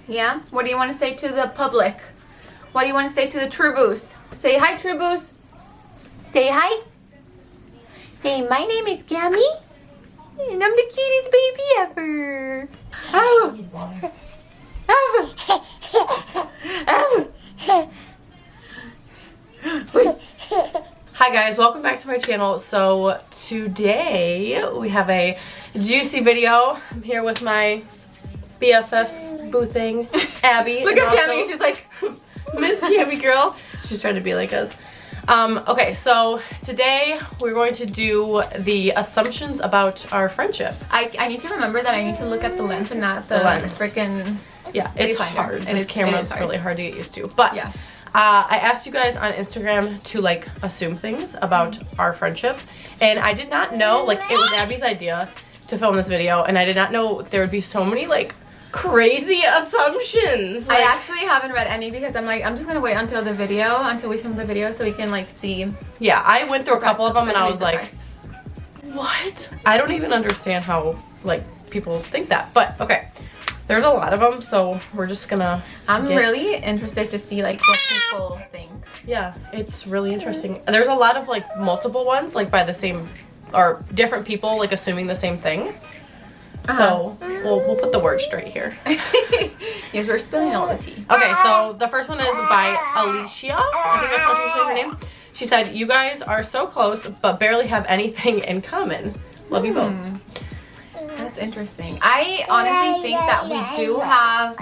Yeah? What do you want to say to the public? What do you want to say to the Truboos? Say hi, Truboos. Say hi. Say, my name is Gammy, and I'm the cutest baby ever. Oh. Oh. Oh. Hi guys, welcome back to my channel. So today we have a juicy video. I'm here with my BFF boo thing, Abby. Look at Gammy, she's like, Miss Gammy girl. She's trying to be like us. Okay, so today we're going to do the assumptions about our friendship. I need to remember that I need to look at the lens and not the lens. Freaking. Yeah, it's hard. This camera is really hard to get used to. But yeah. I asked you guys on Instagram to like assume things about our friendship, and I did not know, like, it was Abby's idea to film this video, and I did not know there would be so many like crazy assumptions. I actually haven't read any because I'm like, I'm just gonna wait until the video, until we film the video, so we can like see. Yeah, I went through a couple of them and I was like, what? I don't even understand how like people think that, but okay. There's a lot of them, so we're just gonna really interested to see like what people think. Yeah, it's really interesting. There's a lot of like multiple ones, like by the same or different people like assuming the same thing. So we'll put the word straight here. Yes, we're spilling all the tea. Okay, so the first one is by Alicia. I think that's how she's saying her name. She said, "You guys are so close, but barely have anything in common. Love you both." That's interesting. I honestly think that we do have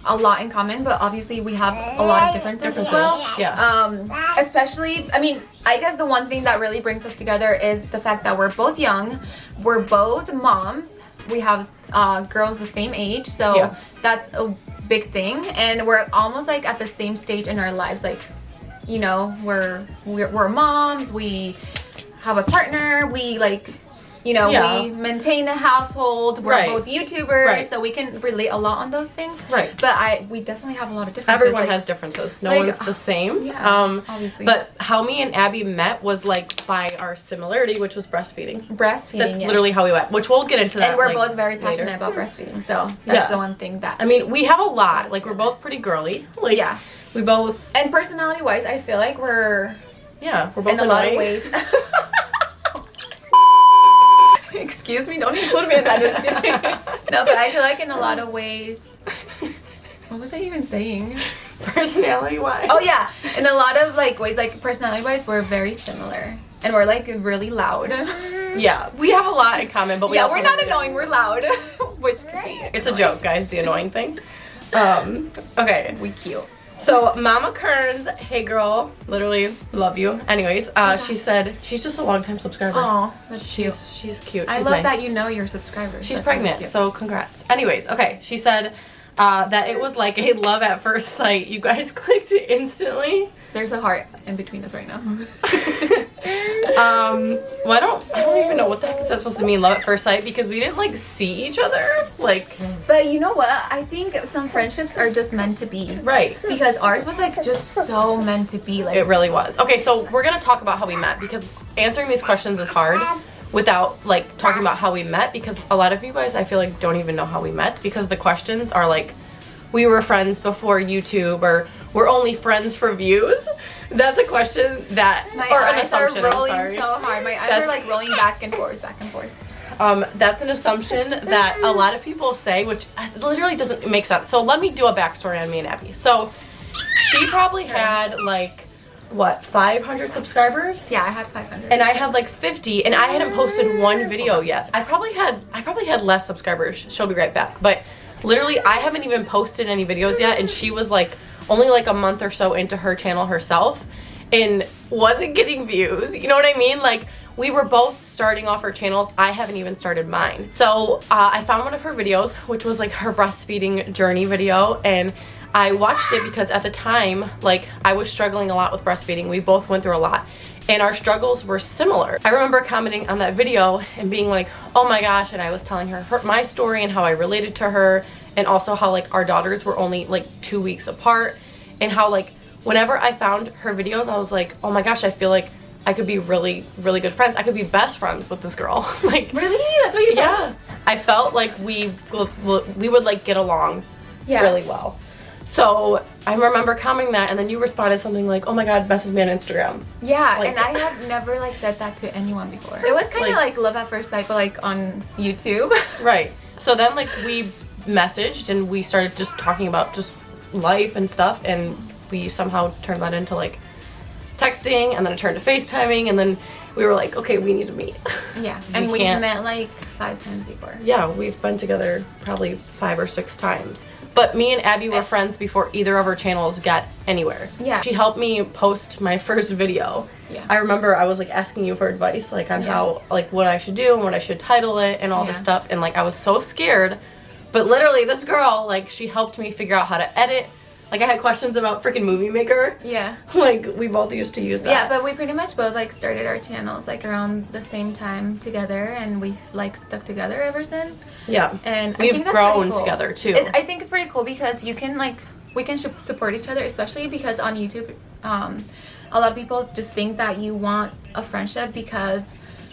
a lot in common, but obviously we have a lot of differences as well. Yeah. Especially, I mean, I guess the one thing that really brings us together is the fact that we're both young. We're both moms. We have girls the same age, so that's a big thing. And we're almost like at the same stage in our lives. Like, you know, we're moms. We have a partner. We like. You know, we maintain a household. We're both YouTubers, so we can relate a lot on those things. Right. But we definitely have a lot of differences. Everyone has differences. No one's the same. Yeah, obviously. But how me and Abby met was like by our similarity, which was breastfeeding. Breastfeeding, That's literally how we met, which we'll get into that. And we're like, both very passionate about breastfeeding, so that's the one thing that... I mean, we have a lot. Like, we're both pretty girly. Like, we both... And personality-wise, I feel like we're... Yeah, we're both in a lot of ways... Excuse me, don't include me in that. No, but I feel like in a lot of ways... What was I even saying? Personality-wise. Oh, yeah. In a lot of like ways, like personality-wise, we're very similar. And we're like really loud. Yeah, we have a lot in common, but we also we're not annoying, we're loud. Which could be annoying. It's a joke, guys, the annoying thing. Okay. We cute. So Mama Kearns, hey girl, literally love you. Anyways, she said she's just a long-time subscriber. Oh, that's cute. She's cute. I she's love nice. that you know your subscribers. She's pregnant, so congrats. Anyways, okay, she said that it was like a love at first sight. You guys clicked instantly. There's a heart in between us right now. Well, I don't even know what the heck is that supposed to mean, love at first sight, because we didn't like see each other, like. But you know what? I think some friendships are just meant to be. Right. Because ours was like just so meant to be. Like, it really was. Okay, so we're gonna talk about how we met, because answering these questions is hard without like talking about how we met, because a lot of you guys I feel like don't even know how we met, because the questions are like, we were friends before YouTube, or we're only friends for views. That's a question that, or an assumption. My eyes are rolling so hard. My eyes are like rolling back and forth, back and forth. That's an assumption that a lot of people say, which literally doesn't make sense. So let me do a backstory on me and Abby. So she probably had like, what, 500 subscribers? Yeah, I had 500. And I had like 50, and I hadn't posted one video yet. I probably had less subscribers. She'll be right back. But literally, I haven't even posted any videos yet, and she was like only like a month or so into her channel herself and wasn't getting views. You know what I mean? Like, we were both starting off our channels. I haven't even started mine. So I found one of her videos, which was like her breastfeeding journey video, and I watched it because at the time, like, I was struggling a lot with breastfeeding. We both went through a lot, and our struggles were similar. I remember commenting on that video and being like, oh my gosh, and I was telling her my story and how I related to her, and also how like our daughters were only like 2 weeks apart, and how like whenever I found her videos, I was like, oh my gosh, I feel like I could be really, really good friends. I could be best friends with this girl. Like, really? That's what you thought? Yeah. I felt like we would like get along really well. So I remember commenting that, and then you responded something like, "Oh my God, message me on Instagram." Yeah, like, and I have never like said that to anyone before. It was kind of like love at first sight, but like on YouTube. Right. So then like we messaged and we started just talking about just life and stuff, and we somehow turned that into like texting, and then it turned to FaceTiming, and then we were like, okay, we need to meet. Yeah, and we met like 5 times before. Yeah, we've been together probably 5 or 6 times. But me and Abby were friends before either of our channels got anywhere. Yeah. She helped me post my first video. Yeah. I remember I was like asking you for advice like on how, like what I should do and what I should title it and all this stuff. And like I was so scared. But literally this girl, like she helped me figure out how to edit. Like I had questions about freaking Movie Maker. Yeah. Like we both used to use that. Yeah, but we pretty much both like started our channels like around the same time together, and we've like stuck together ever since. Yeah. And I we've think that's grown cool. together too. I think it's pretty cool because you can like, we can support each other, especially because on YouTube, a lot of people just think that you want a friendship because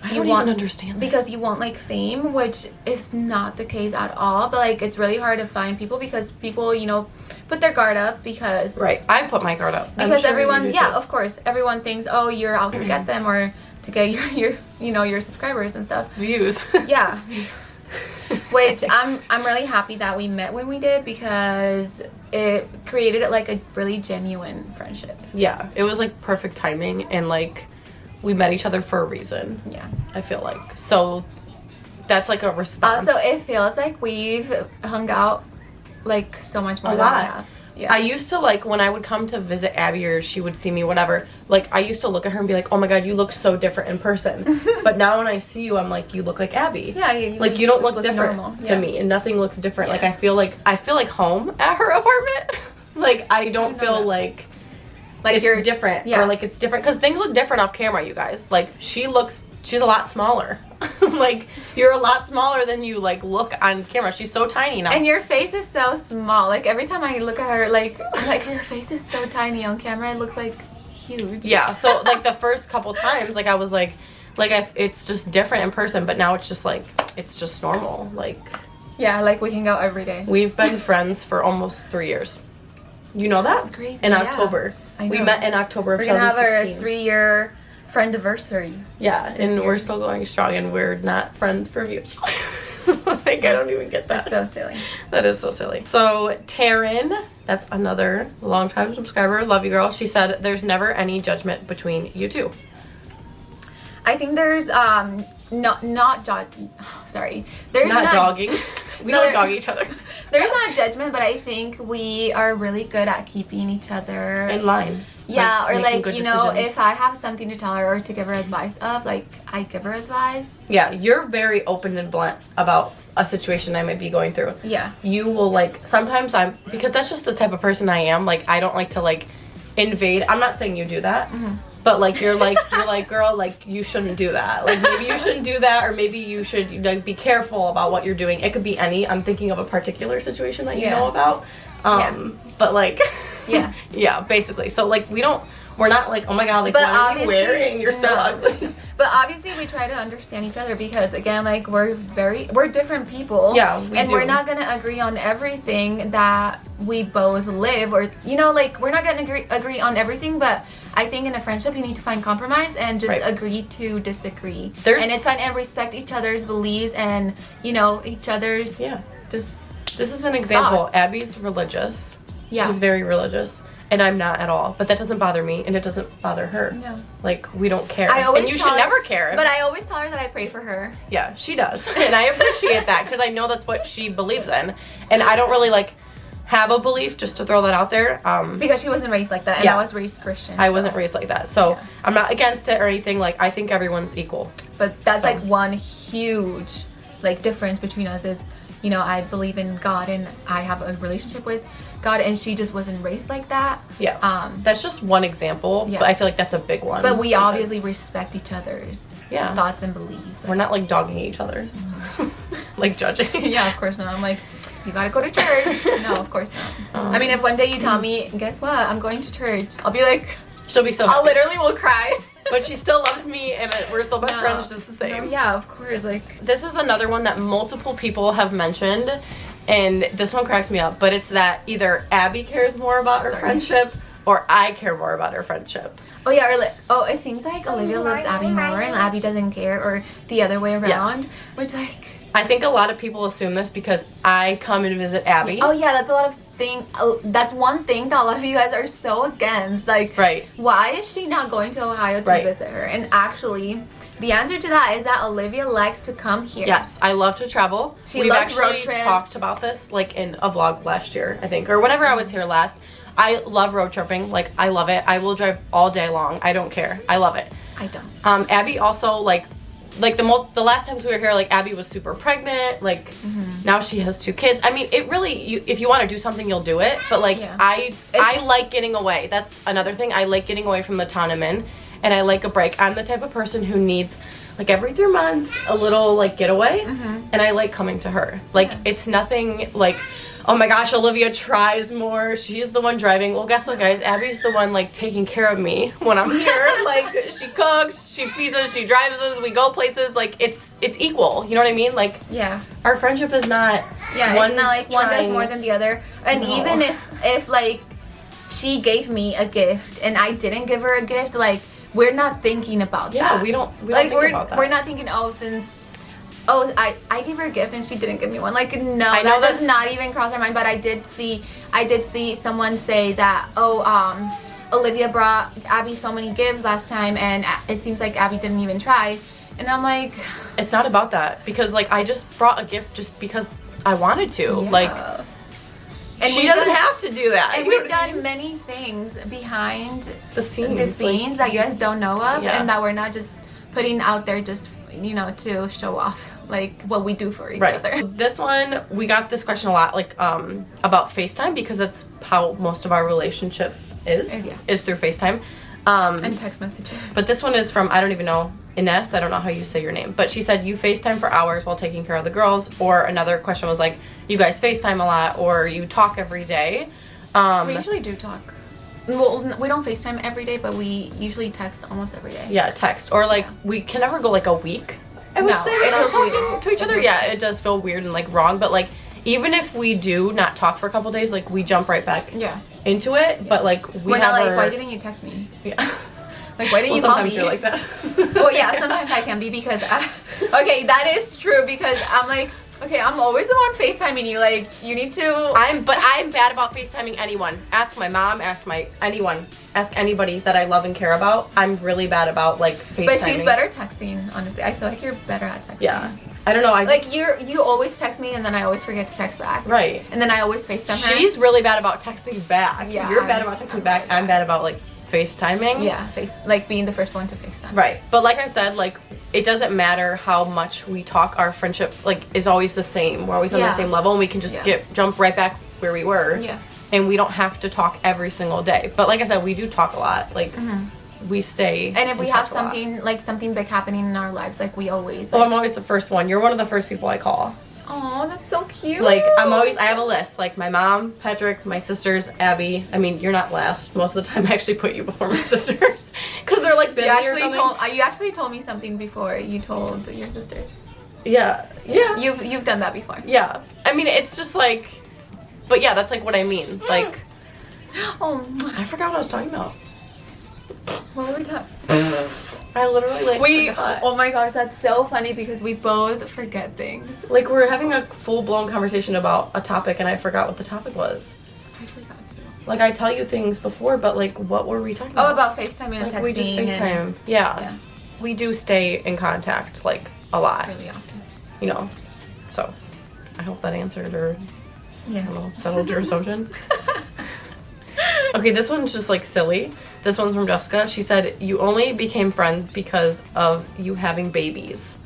I don't even understand that. Because you want like fame, which is not the case at all. But like it's really hard to find people because people, you know, put their guard up because right. I put my guard up because everyone, yeah, of course, everyone thinks, oh, you're out to get them or to get your you know, your subscribers and stuff. Views. Yeah. Which I'm really happy that we met when we did because it created like a really genuine friendship. Yeah, it was like perfect timing, and like we met each other for a reason. Yeah, I feel like so that's like a response. Also, it feels like we've hung out like so much more than we have. Yeah. I used to like when I would come to visit Abby or she would see me, whatever, like I used to look at her and be like, oh my God, you look so different in person. But now when I see you, I'm like, you look like Abby. Yeah, like you don't look different to me, and nothing looks different. Like I feel like home at her apartment. Like I don't feel like you're different or like it's different because things look different off camera, you guys. Like she's a lot smaller. Like you're a lot smaller than you like look on camera. She's so tiny now, and your face is so small. Like every time I look at her, like your face is so tiny on camera, it looks like huge. Yeah, so like the first couple times, like I was like it's just different in person, but now it's just like it's just normal. Like yeah, like we hang out every day. We've been friends for almost 3 years. You know that? That's crazy. In October. I know. We met in October of 2016. We're gonna have our 3-year friendiversary. Yeah, and we're still going strong, and we're not friends for views. Like, I don't even get that. That's so silly. That is so silly. So, Taryn, that's another longtime subscriber, love you girl, she said, there's never any judgment between you two. I think there's, there's not dogging. We No, don't dog each other. There's not judgment, but I think we are really good at keeping each other in line. Yeah, or like, you know, decisions. if I have something to tell her or to give her advice of, like, I give her advice. Yeah, you're very open and blunt about a situation I might be going through. Yeah. You will, like, sometimes because that's just the type of person I am. Like, I don't like to, like, invade. I'm not saying you do that. Mm-hmm. But, like, you're like, girl, like, you shouldn't do that. Like, maybe you shouldn't do that, or maybe you should, like, be careful about what you're doing. It could be I'm thinking of a particular situation that you know about. But, like, yeah. Yeah, basically. So, like, we're not like, oh my God, like, what are you wearing? You're so ugly. But obviously we try to understand each other because, again, like, we're different people. Yeah, and we're not going to agree on everything that we both live, or, you know, like, we're not going to agree on everything, but I think in a friendship you need to find compromise and just agree to disagree. And it's fine, and respect each other's beliefs and, you know, each other's this is an example. Thoughts. Abby's religious. Yeah. She's very religious. And I'm not at all. But that doesn't bother me, and it doesn't bother her. No. Like, we don't care. And you should never care. But I always tell her that I pray for her. Yeah, she does. And I appreciate that, because I know that's what she believes in. And I don't really, like, have a belief, just to throw that out there. Because she wasn't raised like that, and I was raised Christian. I wasn't raised like that. So, I'm not against it or anything. Like, I think everyone's equal. But that's, like, one huge, like, difference between us is, you know, I believe in God, and I have a relationship with God, and she just wasn't raised like that. Yeah. That's just one example, but I feel like that's a big one. But we obviously respect each other's thoughts and beliefs. We're not, like, dogging each other. Mm-hmm. Like, judging. Yeah, of course not. I'm like, you gotta go to church. No, of course not. I mean, if one day you tell me, guess what, I'm going to church, I'll be like, she'll be so happy. I literally will cry. But she still loves me, and we're still best friends, just the same. No, yeah, of course. Like, this is another one that multiple people have mentioned, And this one cracks me up, but it's that either Abby cares more about her friendship or I care more about her friendship. Oh yeah, or it seems like Olivia loves Abby more and Abby doesn't care, or the other way around. Which like, I think a lot of people assume this because I come and visit Abby. Oh yeah, that's a lot of that's one thing that a lot of you guys are so against. Like, why is she not going to Ohio to visit her? And actually, the answer to that is that Olivia likes to come here. Yes, I love to travel. We've loves road actually trips. talked about this like in a vlog last year, I think, or whenever I was here last. I love road tripping. Like, I love it. I will drive all day long. I don't care. I love it. I don't. Abby also like the last times we were here, like Abby was super pregnant. Like now she has 2 kids. I mean, it really, if you want to do something, you'll do it. But like I like getting away. That's another thing. I like getting away from the town I'm in, and I like a break. I'm the type of person who needs like every 3 months a little like getaway, and I like coming to her. Like it's nothing like, oh my gosh, Olivia tries more. She's the one driving. Well, guess what, guys? Abby's the one, like, taking care of me when I'm here. Like, she cooks, she feeds us, she drives us, we go places. Like, it's equal. You know what I mean? Like, our friendship is not... Yeah, it's not like one does more than the other. And even if, like, she gave me a gift and I didn't give her a gift, like, we're not thinking about that. Yeah, we don't think about that. We're not thinking, I gave her a gift and she didn't give me one. Like, no, I know that does not even cross our mind. But I did see someone say that, Olivia brought Abby so many gifts last time and it seems like Abby didn't even try. And I'm like, it's not about that, because like I just brought a gift just because I wanted to. Like, and she doesn't have to do that. And we've done many things behind the scenes that you guys don't know of, and that we're not just putting out there just, you know, to show off like what we do for each other. This one, we got this question a lot, like about FaceTime, because that's how most of our relationship is through FaceTime. And text messages. But this one is from, I don't even know, Ines, I don't know how you say your name, but she said you FaceTime for hours while taking care of the girls. Or another question was like, you guys FaceTime a lot, or you talk every day. We usually do talk. Well, we don't FaceTime every day, but we usually text almost every day. Yeah, text. Or like, we can never go like a week, I would say, without talking to each other. Yeah, it does feel weird and like wrong, but like, even if we do not talk for a couple days, like we jump right back into it. But like, we're not like, why didn't you text me? Yeah. Like, why didn't you call me? Sometimes you're like that. Well, yeah, sometimes I can be, because okay, that is true, because I'm like, okay, I'm always the one FaceTiming you. Like, you need to. I'm bad about FaceTiming anyone. Ask my mom. Ask anyone. Ask anybody that I love and care about. I'm really bad about like FaceTiming. But she's better texting. Honestly, I feel like you're better at texting. Yeah. I don't know. You always text me and then I always forget to text back. Right. And then I always FaceTime her. She's really bad about texting back. Yeah. You're bad about texting back. I'm bad about like FaceTiming. Yeah, like being the first one to FaceTime. Right. But like I said, like it doesn't matter how much we talk, our friendship like is always the same. We're always on the same level, and we can just jump right back where we were. Yeah. And we don't have to talk every single day. But like I said, we do talk a lot. Like we stay. And if we have something big happening in our lives, like we always. I'm always the first one. You're one of the first people I call. Oh, that's so cute. Like, I have a list. Like, my mom, Patrick, my sisters, Abby. I mean, you're not last. Most of the time, I actually put you before my sisters. Because they're, like, busy or something. You actually told me something before. You told your sisters. Yeah. Yeah. You've done that before. Yeah. I mean, it's just, like... But, yeah, that's, like, what I mean. Like... Oh. I forgot what I was talking about. What were we talking? I literally forgot. Oh my gosh, that's so funny because we both forget things. Like, we're having a full-blown conversation about a topic and I forgot what the topic was. I forgot too. Like, I tell you things before, but like, what were we talking about? Oh, about FaceTime and texting. We just FaceTime. Yeah. We do stay in contact, like, a lot. Really often. You know. So, I hope that answered or, I don't know, settled your assumption. Okay, this one's just like silly. This one's from Jessica. She said, you only became friends because of you having babies.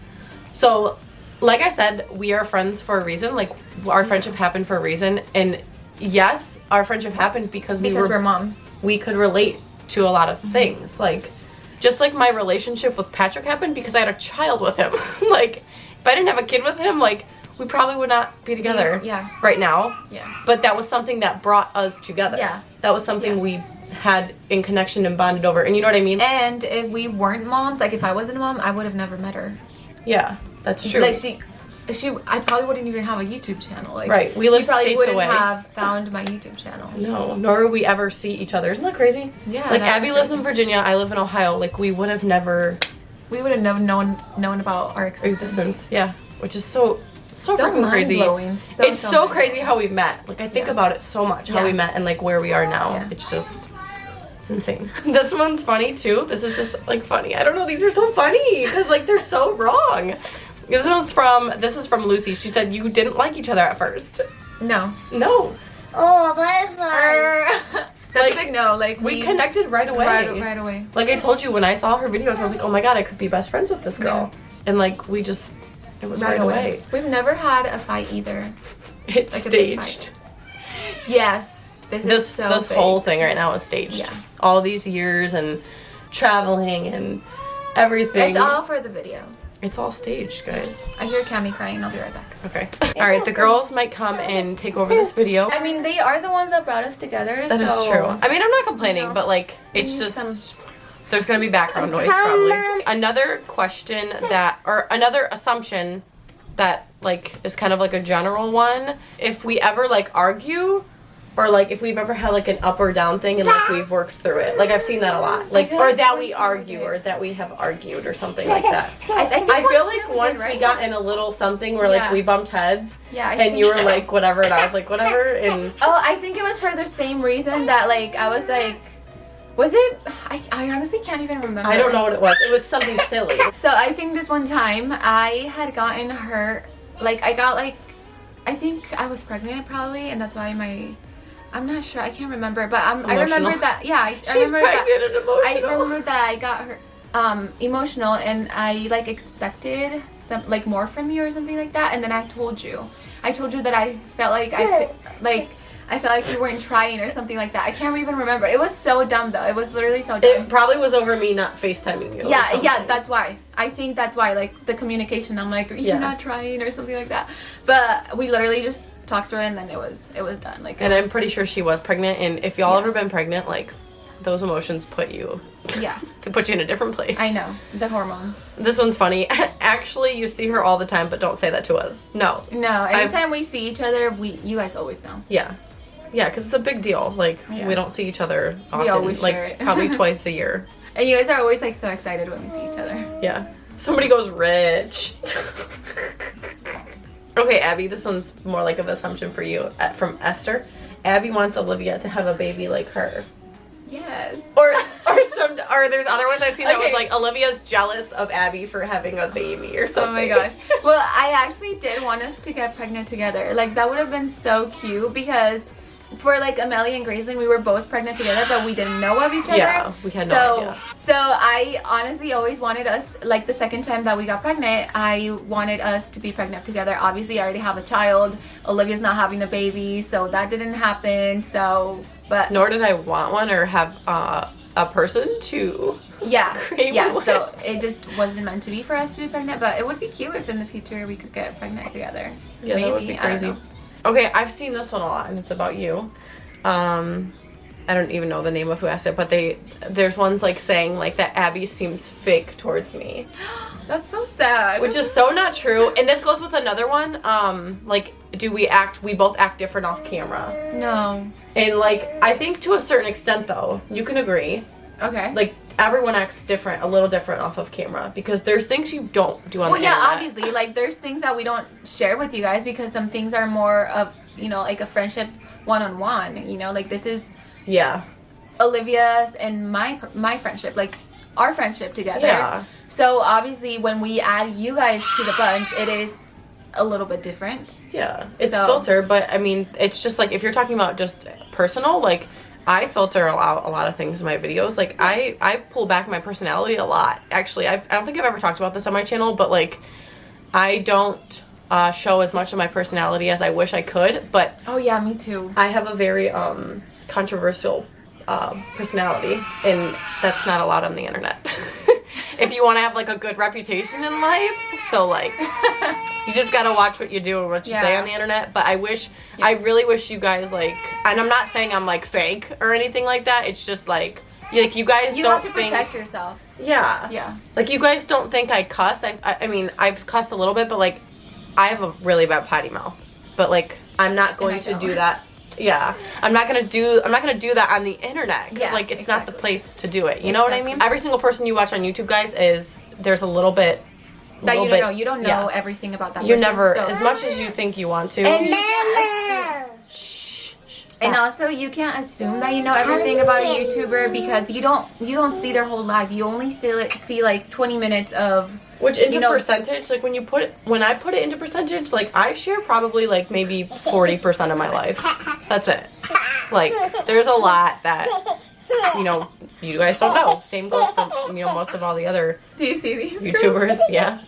So, like I said, we are friends for a reason. Like, our friendship happened for a reason. And yes, our friendship happened because we're moms. We could relate to a lot of things. Like, just like my relationship with Patrick happened because I had a child with him. Like, if I didn't have a kid with him, like, we probably would not be together right now. Yeah. But that was something that brought us together. Yeah. That was something we had in connection and bonded over. And you know what I mean? And if we weren't moms, like if I wasn't a mom, I would have never met her. Yeah, that's true. Like I probably wouldn't even have a YouTube channel. Like, right. We live you probably states wouldn't away. have found my YouTube channel. No, nor would we ever see each other. Isn't that crazy? Yeah. Like, Abby lives in Virginia. I live in Ohio. Like, we would have never... We would have never known about our existence. Yeah. Which is so freaking crazy. It's so crazy how we met. Like, I think about it so much, how we met and, like, where we are now. Yeah. It's just... It's insane. This one's funny, too. This is just, like, funny. I don't know. These are so funny. Because, like, they're so wrong. This is from Lucy. She said, you didn't like each other at first. No. No. Oh, bye-bye. That's like no, like we connected right away. Right away. Like I told you, when I saw her videos, I was like, oh my god, I could be best friends with this girl. Yeah. And like it was right away. We've never had a fight either. It's like staged. Yes. This whole thing right now is staged. Yeah. All these years and traveling and everything. It's all for the videos. It's all staged, guys. I hear Cammie crying. I'll be right back. Okay. All right, the girls might come and take over this video. I mean, they are the ones that brought us together. That is true. I mean, I'm not complaining, but like, it's just... There's going to be background noise, probably. Another question or another assumption that, like, is kind of like a general one. If we ever, like, argue... Or, like, if we've ever had, like, an up or down thing and, like, we've worked through it. Like, I've seen that a lot. Like, or that we argue or that we have argued or something like that. I feel like once we got in a little something where, like, we bumped heads. Yeah. And you were like, whatever, and I was like, whatever. And oh, I think it was for the same reason that, like, I was like... Was it? I honestly can't even remember. I don't know what it was. It was something silly. So, I think this one time, I had gotten her... Like, I got, like... I think I was pregnant, probably, and that's why I'm not sure. I can't remember, but I remember that. Yeah, I remember pregnant and emotional. I remember that I got her emotional, and I like expected some like more from you or something like that. And then I told you that I felt like I felt like you weren't trying or something like that. I can't even remember. It was so dumb though. It was literally so dumb. It probably was over me not FaceTiming you. Yeah, that's why. I think that's why. Like the communication. I'm like, you're not trying or something like that. But we literally just talked to her and then it was done. Like, and I'm pretty sure she was pregnant. And if y'all ever been pregnant, like those emotions put you. Yeah. They put you in a different place. I know. The hormones. This one's funny. Actually, you see her all the time, but don't say that to us. No. No. Anytime we see each other, you guys always know. Yeah. Yeah, because it's a big deal. Like, we don't see each other often. We always like, share it. Probably twice a year. And you guys are always, like, so excited when we see each other. Yeah. Somebody goes rich. Okay, Abby, this one's more like an assumption for you. From Esther. Abby wants Olivia to have a baby like her. Yes. Or there's other ones I've seen that was like Olivia's jealous of Abby for having a baby or something. Oh my gosh. Well, I actually did want us to get pregnant together. Like, that would have been so cute because... For like Amelia and Grayson, we were both pregnant together, but we didn't know of each other. Yeah, we had no idea. So I honestly always wanted us, like the second time that we got pregnant, I wanted us to be pregnant together. Obviously, I already have a child. Olivia's not having a baby, so that didn't happen. So, but nor did I want one or have a person to create one with. So it just wasn't meant to be for us to be pregnant. But it would be cute if in the future we could get pregnant together. Yeah, maybe. That would be crazy. I don't know. Okay, I've seen this one a lot, and it's about you. I don't even know the name of who asked it, but there's ones like saying like that Abby seems fake towards me. That's so sad. Which is so not true. And this goes with another one. Like, we both act different off camera? No. And like, I think to a certain extent though, you can agree. Okay. Like, everyone acts different, a little different off of camera because there's things you don't do on the internet. Well, yeah, obviously. Like, there's things that we don't share with you guys because some things are more of, you know, like a friendship one-on-one, you know? Like, this is... Yeah. Olivia's and my friendship, like, our friendship together. Yeah. So, obviously, when we add you guys to the bunch, it is a little bit different. Yeah. It's filtered, but, I mean, it's just, like, if you're talking about just personal, like... I filter a lot of things in my videos. Like, I pull back my personality a lot. Actually, I don't think I've ever talked about this on my channel, but, like, I don't show as much of my personality as I wish I could, but... Oh, yeah, me too. I have a very controversial personality, and that's not allowed on the internet. If you want to have, like, a good reputation in life, so, like, you just gotta watch what you do and what you say on the internet. But I really wish you guys, like, and I'm not saying I'm, like, fake or anything like that. It's just, like you guys you don't have to protect yourself. Yeah. Yeah. Like, you guys don't think I cuss. I mean, I've cussed a little bit, but, like, I have a really bad potty mouth, but like I'm not going to do that. Yeah, I'm not gonna do that on the internet because like it's not the place to do it. You know what I mean? Every single person you watch on YouTube, guys, there's a little bit that you don't know. You don't know everything about that. You never, as much as you think you want to. And and also, you can't assume that you know everything about a YouTuber because you don't see their whole life. You only see like 20 minutes of. Which into percentage, like when I put it into percentage, like I share probably like maybe 40% of my life. That's it. Like there's a lot that you guys don't know. Same goes for most of all the other. Do you see these YouTubers? Yeah.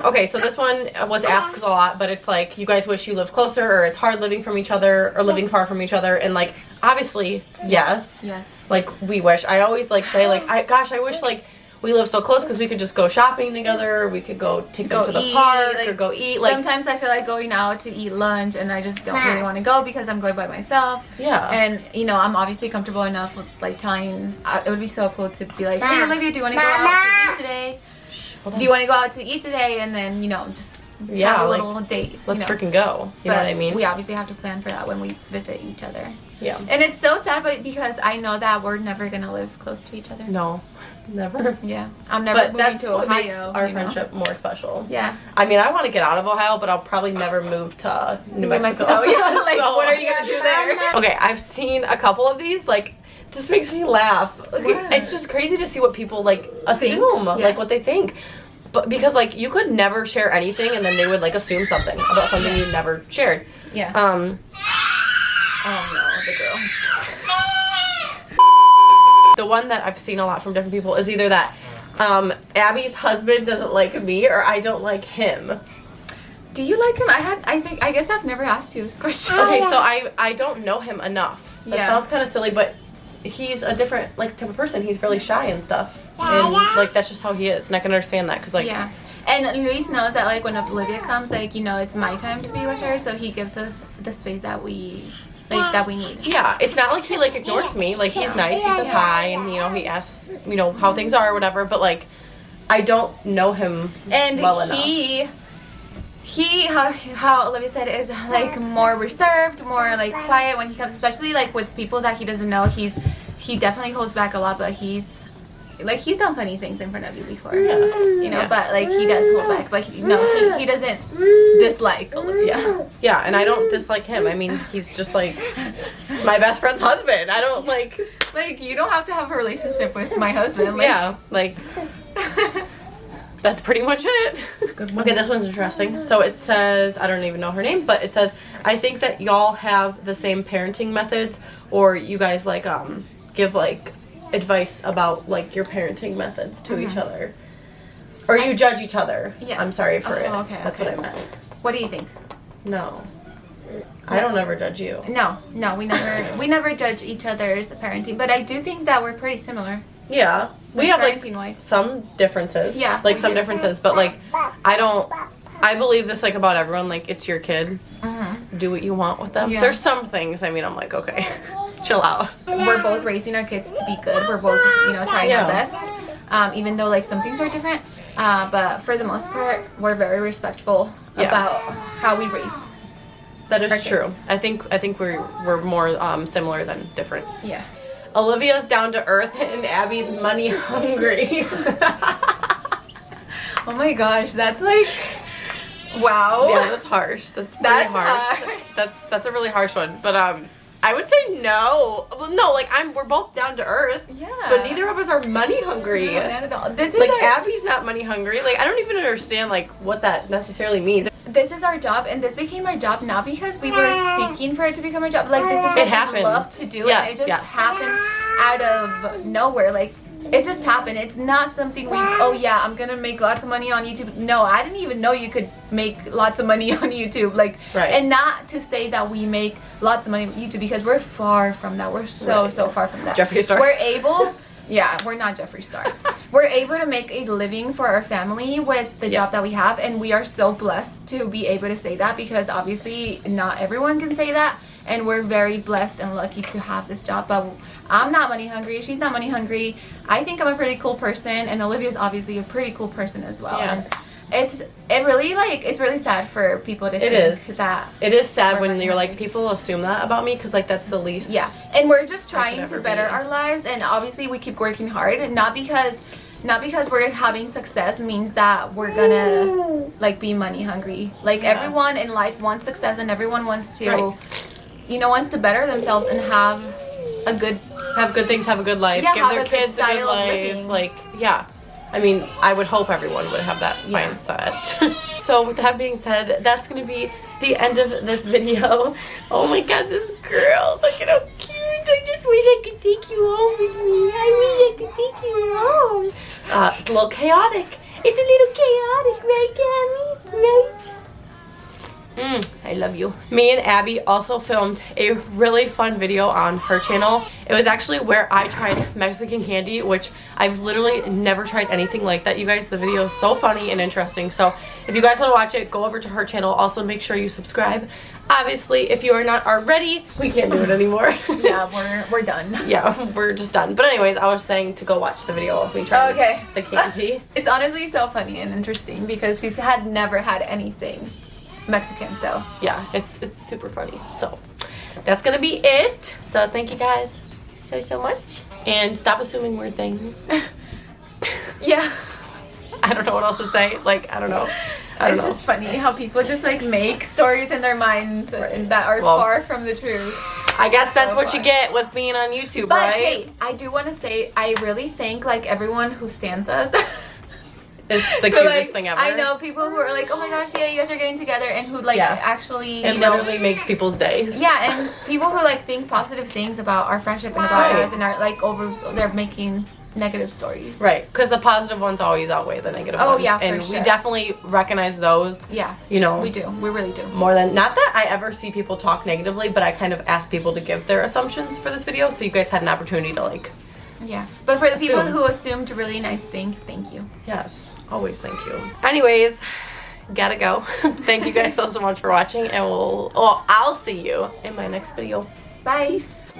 Okay, so this one was asked a lot, but it's like you guys wish you lived closer, or it's hard living from each other, or living far from each other, and like obviously yes. Like we wish. I always like say like I wish like we live so close because we could just go shopping together. We could go them to the park or go eat. Like sometimes I feel like going out to eat lunch, and I just don't really want to go because I'm going by myself. Yeah. And I'm obviously comfortable enough with like telling. It would be so cool to be like, hey Olivia, do you want to go out to eat today? Do you want to go out to eat today? And then just have a little date. Let's freaking go. You know what I mean? We obviously have to plan for that when we visit each other. Yeah. And it's so sad, but because I know that we're never gonna live close to each other. No. Never. Yeah. I'm never moving to Ohio. Makes our friendship more special. Yeah. I mean, I want to get out of Ohio, but I'll probably never move to New Mexico. Oh, yeah. Like, so, what are you going to do there? Okay, I've seen a couple of these. Like, this makes me laugh. It's just crazy to see what people, like, assume. Like, what they think. But because, like, you could never share anything, and then they would, like, assume something about something you never shared. Yeah. Oh, no. The girls. The one that I've seen a lot from different people is either that Abby's husband doesn't like me or I don't like him. Do you like him? I guess I've never asked you this question. Okay, so I don't know him enough. That sounds kind of silly, but he's a different like type of person. He's really shy and stuff, and like that's just how he is, and I can understand that because like And Luis knows that like when Olivia comes, like it's my time to be with her, so he gives us the space that we need. Yeah, it's not like he like ignores me. Like he's nice, he says hi, and he asks how things are or whatever. But like I don't know him well enough. He how Olivia said is like more reserved, more like quiet when he comes, especially like with people that he doesn't know. He definitely holds back a lot, but he's done funny things in front of you before, but like he does hold back, but he doesn't dislike Olivia. Yeah, and I don't dislike him. I mean, he's just like my best friend's husband. I don't like you don't have to have a relationship with my husband. That's pretty much it. Okay, this one's interesting. So it says, I don't even know her name, but it says, I think that y'all have the same parenting methods, or you guys like give like advice about like your parenting methods to each other, or you judge each other. Yeah, I'm sorry for it. Okay, that's what I meant. What do you think? No, I don't ever judge you. No, we never judge each other's parenting, but I do think that we're pretty similar. Yeah, we have like some differences. Yeah, like some differences, but like I believe this like about everyone. Like it's your kid. Do what you want with them. Yeah. There's some things. I mean, I'm like, okay, chill out. We're both raising our kids to be good. We're both trying our best. Even though like some things are different, but for the most part, we're very respectful about how we raise. That is true. I think we're more similar than different. Yeah. Olivia's down to earth and Abby's money hungry. Oh my gosh, that's like, wow. Yeah, that's harsh. That's harsh. That's a really harsh one. But I would say no. Well, no, like we're both down to earth. Yeah. But neither of us are money hungry. No, not at all. This is like Abby's not money hungry. Like I don't even understand like what that necessarily means. This is our job, and this became our job not because we were seeking for it to become our job. Like this is what we love to do, and it just happened out of nowhere. Like it just happened. It's not something I'm gonna make lots of money on YouTube. No, I didn't even know you could make lots of money on YouTube. Like, and not to say that we make lots of money on YouTube because we're far from that. We're so far from that. Jeffree Star. We're able. Yeah, we're not Jeffree Star. We're able to make a living for our family with the job that we have, and we are so blessed to be able to say that because obviously not everyone can say that, and we're very blessed and lucky to have this job. But I'm not money hungry. She's not money hungry. I think I'm a pretty cool person, and Olivia's obviously a pretty cool person as well. Yeah. it's really sad for people to think that. It is sad when you're like, people assume that about me because like that's the least. Yeah, and we're just trying to better our lives, and obviously we keep working hard, and not because we're having success means that we're gonna like be money hungry. Like everyone in life wants success, and everyone wants to, wants to better themselves and have good things, have a good life, give their kids a good life. Like, I mean, I would hope everyone would have that mindset. So with that being said, that's going to be the end of this video. Oh my god, this girl. Look at how cute. I just wish I could take you home with me. I wish I could take you home. It's a little chaotic. It's a little chaotic, right, Cammy? Right? I love you. Me and Abby also filmed a really fun video on her channel. It was actually where I tried Mexican candy, which I've literally never tried anything like that. You guys, the video is so funny and interesting. So if you guys want to watch it, go over to her channel. Also, make sure you subscribe. Obviously, if you are not already, we can't do it anymore. Yeah, we're done. Yeah, we're just done. But anyways, I was saying to go watch the video if we tried the candy. It's honestly so funny and interesting because we had never had anything Mexican, so yeah, it's super funny. So that's gonna be it. So thank you guys so much, and stop assuming weird things. Yeah, I don't know what else to say. Like, I don't know. It's just funny how people just like make stories in their minds that are far from the truth. I guess that's what you get with being on YouTube, but, right? Hey, I do want to say I really thank like everyone who stands us. It's the cutest thing ever. I know people who are like, oh my gosh, yeah, you guys are getting together, and who like actually, it literally makes people's days. Yeah, and people who like think positive things about our friendship and about us, and are like they're making negative stories. Right, because the positive ones always outweigh the negative ones. Oh yeah, and we definitely recognize those. Yeah, we do. We really do. More than, not that I ever see people talk negatively, but I kind of ask people to give their assumptions for this video, so you guys had an opportunity to like. Yeah, but for the people who assumed really nice things, thank you. Yes, always thank you. Anyways, gotta go. Thank you guys so much for watching, and I'll see you in my next video. Bye. Peace.